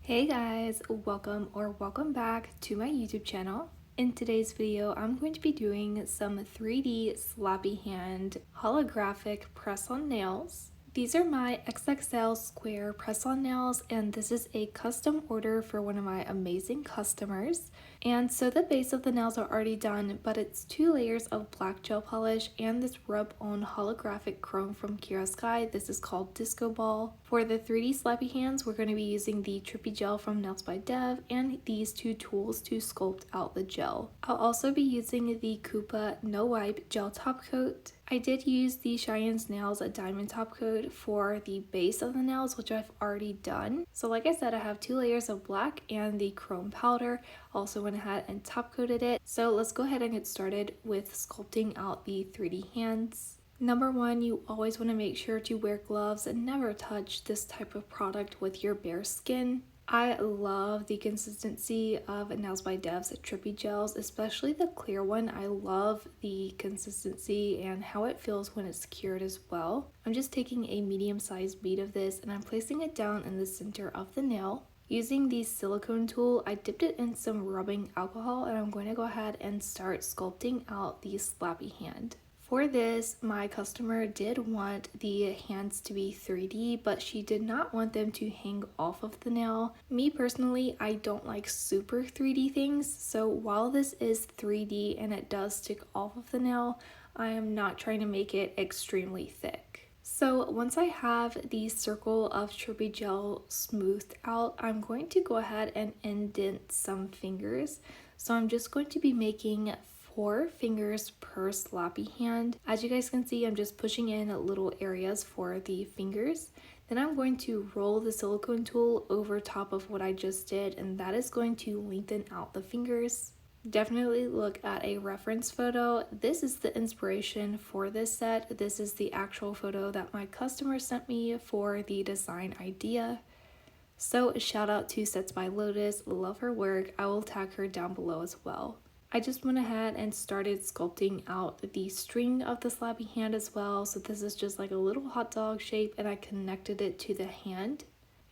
Hey guys, welcome back to my YouTube channel. In today's video, I'm going to be doing some 3D slappy hand holographic press-on nails. These are my XXL square press-on nails, and this is a custom order for one of my amazing customers. And so the base of the nails are already done, but it's 2 layers of black gel polish and this rub-on holographic chrome from KIARA Sky. This is called Disco Ball. For the 3D slappy hands, we're going to be using the Trippy gel from NailzbyDev and these 2 tools to sculpt out the gel. I'll also be using the Koopa No Wipe gel top coat. I did use the CHEYENNESNAILS diamond top coat for the base of the nails, which I've already done. So like I said, I have 2 layers of black and the chrome powder. Also went ahead and top coated it. So let's go ahead and get started with sculpting out the 3D hands. Number 1, you always want to make sure to wear gloves and never touch this type of product with your bare skin. I love the consistency of NailzbyDev's Trippy gels, especially the clear one. I love the consistency and how it feels when it's cured as well. I'm just taking a medium-sized bead of this and I'm placing it down in the center of the nail. Using the silicone tool, I dipped it in some rubbing alcohol and I'm going to go ahead and start sculpting out the slappy hand. For this, my customer did want the hands to be 3D, but she did not want them to hang off of the nail. Me personally, I don't like super 3D things, so while this is 3D and it does stick off of the nail, I am not trying to make it extremely thick. So once I have the circle of Trippy gel smoothed out, I'm going to go ahead and indent some fingers. So I'm just going to be making 4 fingers per slappy hand. As you guys can see, I'm just pushing in little areas for the fingers. Then I'm going to roll the silicone tool over top of what I just did, and that is going to lengthen out the fingers. Definitely look at a reference photo. This is the inspiration for this set. This is the actual photo that my customer sent me for the design idea. So shout out to Sets by Lotus, love her work. I will tag her down below as well. I just went ahead and started sculpting out the string of the slappy hand as well. So this is just like a little hot dog shape and I connected it to the hand.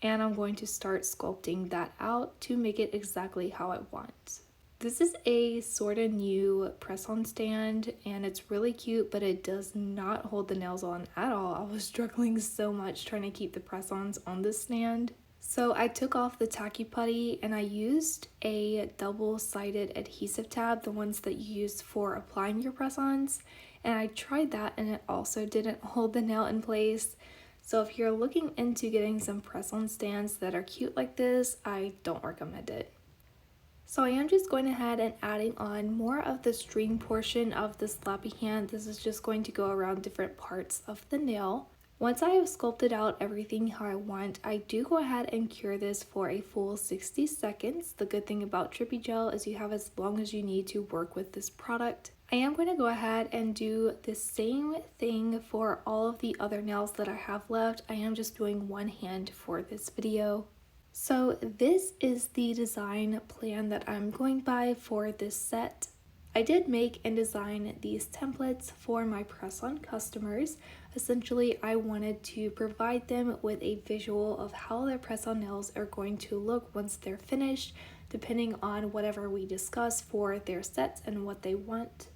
And I'm going to start sculpting that out to make it exactly how I want. This is a sort of new press-on stand and it's really cute, but it does not hold the nails on at all. I was struggling so much trying to keep the press-ons on this stand. So I took off the tacky putty and I used a double-sided adhesive tab, the ones that you use for applying your press-ons, and I tried that and it also didn't hold the nail in place. So if you're looking into getting some press-on stands that are cute like this, I don't recommend it. So I am just going ahead and adding on more of the string portion of the slappy hand. This is just going to go around different parts of the nail. Once I have sculpted out everything how I want, I do go ahead and cure this for a full 60 seconds. The good thing about Trippy gel is you have as long as you need to work with this product. I am going to go ahead and do the same thing for all of the other nails that I have left. I am just doing one hand for this video. So this is the design plan that I'm going by for this set. I did make and design these templates for my press-on customers. Essentially, I wanted to provide them with a visual of how their press-on nails are going to look once they're finished, depending on whatever we discuss for their sets and what they want.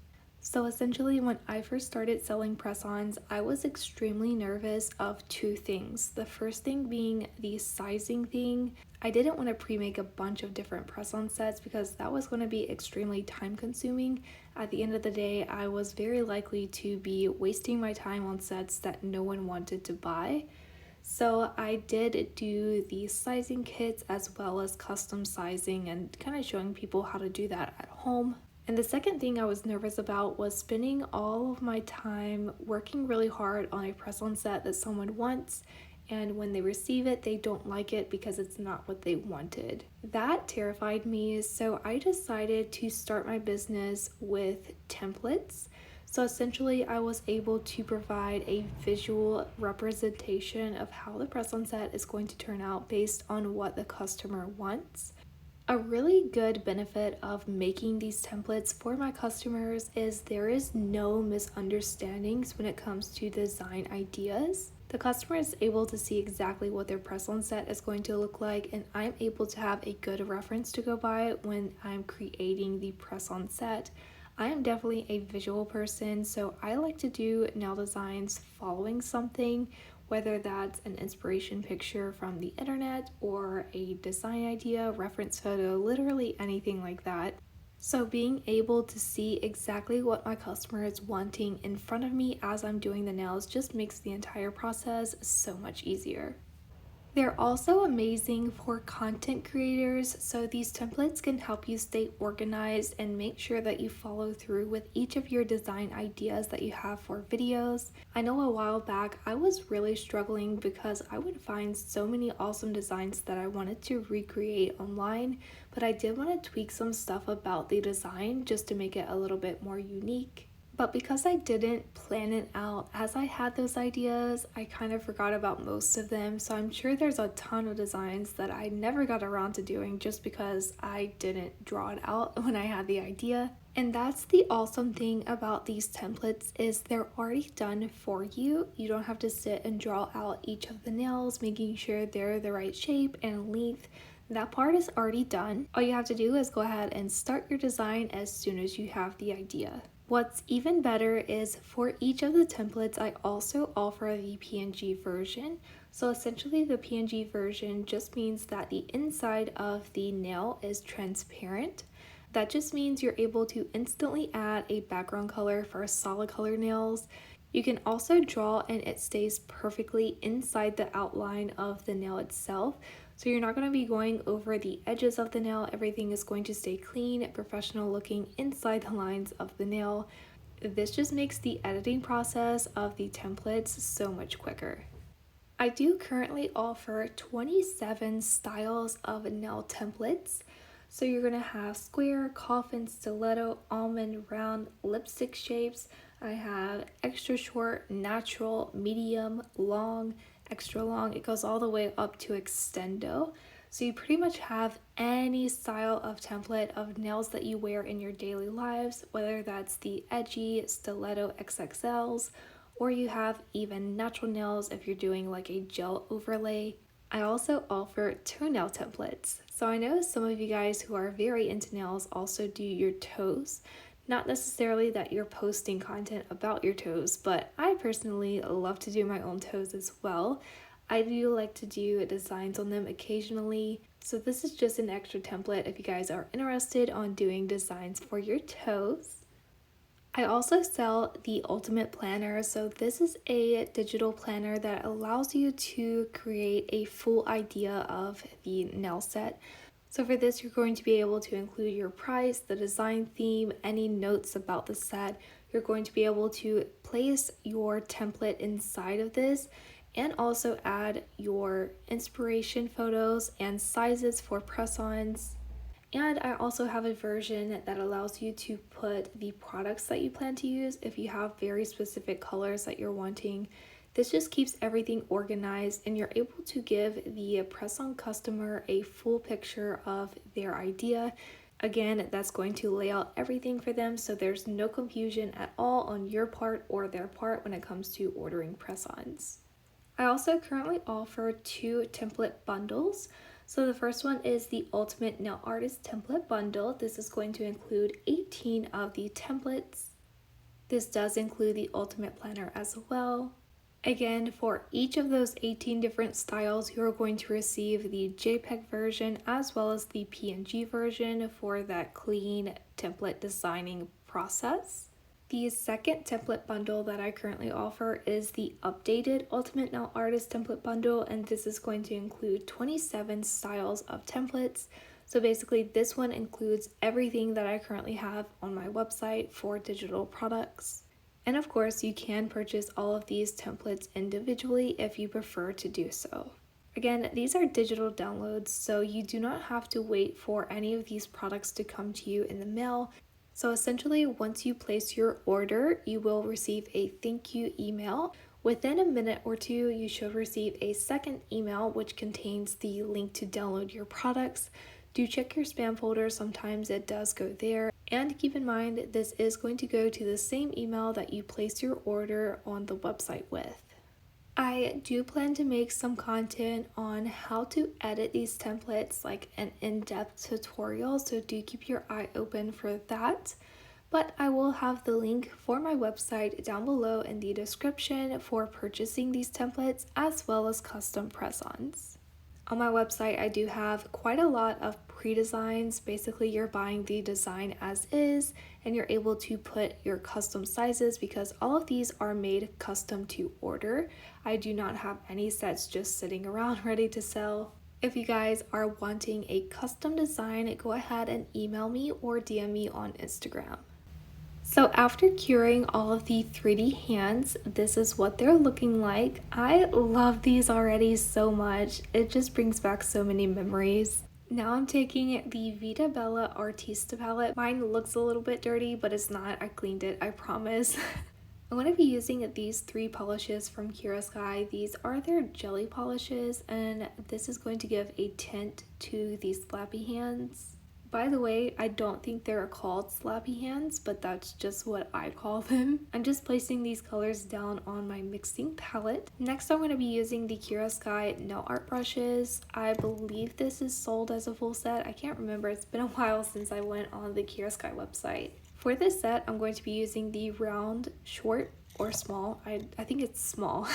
So essentially, when I first started selling press-ons, I was extremely nervous of 2 things. The first thing being the sizing thing. I didn't want to pre-make a bunch of different press-on sets because that was going to be extremely time consuming. At the end of the day, I was very likely to be wasting my time on sets that no one wanted to buy. So I did do the sizing kits as well as custom sizing and kind of showing people how to do that at home. And the second thing I was nervous about was spending all of my time working really hard on a press-on set that someone wants, and when they receive it, they don't like it because it's not what they wanted. That terrified me, so I decided to start my business with templates. So essentially, I was able to provide a visual representation of how the press-on set is going to turn out based on what the customer wants. A really good benefit of making these templates for my customers is there is no misunderstandings when it comes to design ideas. The customer is able to see exactly what their press-on set is going to look like, and I'm able to have a good reference to go by when I'm creating the press-on set. I am definitely a visual person, so I like to do nail designs following something, whether that's an inspiration picture from the internet or a design idea, reference photo, literally anything like that. So being able to see exactly what my customer is wanting in front of me as I'm doing the nails just makes the entire process so much easier. They're also amazing for content creators, so these templates can help you stay organized and make sure that you follow through with each of your design ideas that you have for videos. I know a while back I was really struggling because I would find so many awesome designs that I wanted to recreate online, but I did want to tweak some stuff about the design just to make it a little bit more unique. But because I didn't plan it out as I had those ideas, I kind of forgot about most of them. So I'm sure there's a ton of designs that I never got around to doing just because I didn't draw it out when I had the idea. And that's the awesome thing about these templates is they're already done for you. You don't have to sit and draw out each of the nails, making sure they're the right shape and length. That part is already done. All you have to do is go ahead and start your design as soon as you have the idea. What's even better is for each of the templates, I also offer the PNG version. So essentially the PNG version just means that the inside of the nail is transparent. That just means you're able to instantly add a background color for solid color nails. You can also draw and it stays perfectly inside the outline of the nail itself. So you're not going to be going over the edges of the nail. Everything is going to stay clean, professional looking inside the lines of the nail. This just makes the editing process of the templates so much quicker. I do currently offer 27 styles of nail templates. So you're going to have square, coffin, stiletto, almond, round, lipstick shapes. I have extra short, natural, medium, long, extra long. It goes all the way up to extendo. So you pretty much have any style of template of nails that you wear in your daily lives, whether that's the edgy stiletto XXLs, or you have even natural nails if you're doing like a gel overlay. I also offer toenail templates. So I know some of you guys who are very into nails also do your toes. Not necessarily that you're posting content about your toes, but I personally love to do my own toes as well. I do like to do designs on them occasionally. So this is just an extra template if you guys are interested on doing designs for your toes. I also sell the Ultimate Planner. So this is a digital planner that allows you to create a full idea of the nail set. So for this, you're going to be able to include your price, the design theme, any notes about the set. You're going to be able to place your template inside of this and also add your inspiration photos and sizes for press-ons. And I also have a version that allows you to put the products that you plan to use if you have very specific colors that you're wanting. This just keeps everything organized and you're able to give the press-on customer a full picture of their idea. Again, that's going to lay out everything for them so there's no confusion at all on your part or their part when it comes to ordering press-ons. I also currently offer 2 template bundles. So the first one is the Ultimate Nail Artist Template Bundle. This is going to include 18 of the templates. This does include the Ultimate Planner as well. Again, for each of those 18 different styles, you are going to receive the JPEG version as well as the PNG version for that clean template designing process. The second template bundle that I currently offer is the updated Ultimate Nail Artist Template Bundle, and this is going to include 27 styles of templates. So basically this one includes everything that I currently have on my website for digital products. And of course, you can purchase all of these templates individually if you prefer to do so. Again, these are digital downloads, so you do not have to wait for any of these products to come to you in the mail. So essentially, once you place your order, you will receive a thank you email. Within a minute or two, you should receive a second email which contains the link to download your products. Do check your spam folder, sometimes it does go there. And keep in mind, this is going to go to the same email that you placed your order on the website with. I do plan to make some content on how to edit these templates, like an in-depth tutorial, so do keep your eye open for that. But I will have the link for my website down below in the description for purchasing these templates as well as custom press-ons. On my website, I do have quite a lot of pre-designs. Basically, you're buying the design as is and you're able to put your custom sizes because all of these are made custom to order. I do not have any sets just sitting around ready to sell. If you guys are wanting a custom design, go ahead and email me or DM me on Instagram. So after curing all of the 3D hands, this is what they're looking like. I love these already so much. It just brings back so many memories. Now I'm taking the VEEDABELLA Artista palette. Mine looks a little bit dirty, but it's not. I cleaned it, I promise. I'm going to be using these 3 polishes from KIARA Sky. These are their jelly polishes, and this is going to give a tint to these Slappy hands. By the way, I don't think they're called Slappy hands, but that's just what I call them. I'm just placing these colors down on my mixing palette. Next, I'm going to be using the KIARA Sky nail art brushes. I believe this is sold as a full set. I can't remember. It's been a while since I went on the KIARA Sky website. For this set, I'm going to be using the round, short, or small. I think it's small.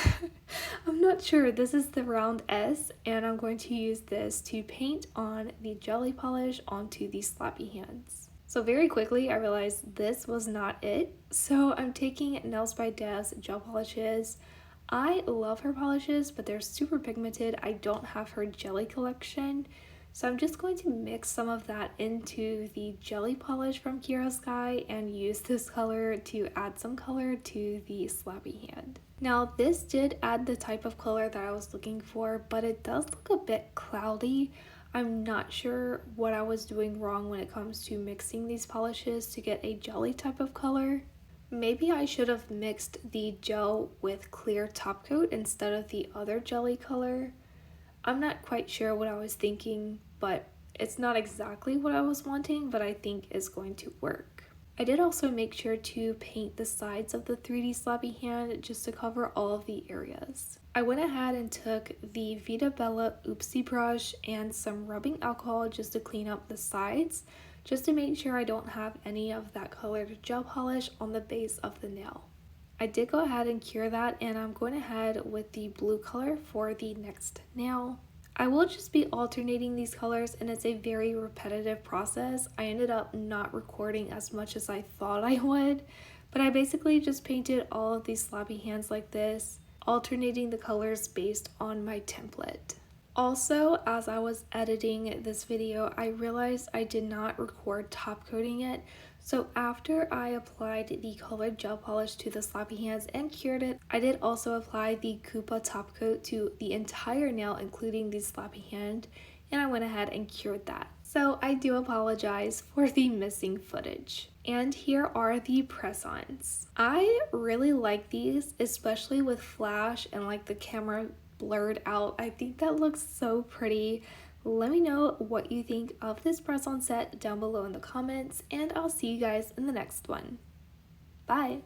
I'm not sure. This is the round S, and I'm going to use this to paint on the jelly polish onto the Slappy hands. So very quickly, I realized this was not it. So I'm taking NailzbyDev's gel polishes. I love her polishes, but they're super pigmented. I don't have her jelly collection. So I'm just going to mix some of that into the jelly polish from KIARA Sky and use this color to add some color to the Slappy hand. Now this did add the type of color that I was looking for, but it does look a bit cloudy. I'm not sure what I was doing wrong when it comes to mixing these polishes to get a jelly type of color. Maybe I should have mixed the gel with clear top coat instead of the other jelly color. I'm not quite sure what I was thinking, but it's not exactly what I was wanting, but I think is going to work. I did also make sure to paint the sides of the 3D Slappy hand just to cover all of the areas. I went ahead and took the VEEDABELLA Oopsie brush and some rubbing alcohol just to clean up the sides, just to make sure I don't have any of that colored gel polish on the base of the nail. I did go ahead and cure that, and I'm going ahead with the blue color for the next nail. I will just be alternating these colors, and it's a very repetitive process. I ended up not recording as much as I thought I would, but I basically just painted all of these Slappy hands like this, alternating the colors based on my template. Also, as I was editing this video, I realized I did not record top coating it. So after I applied the colored gel polish to the Slappy hands and cured it, I did also apply the Koopa top coat to the entire nail, including the Slappy hand, and I went ahead and cured that. So I do apologize for the missing footage. And here are the press-ons. I really like these, especially with flash and like the camera blurred out. I think that looks so pretty. Let me know what you think of this press-on set down below in the comments, and I'll see you guys in the next one. Bye!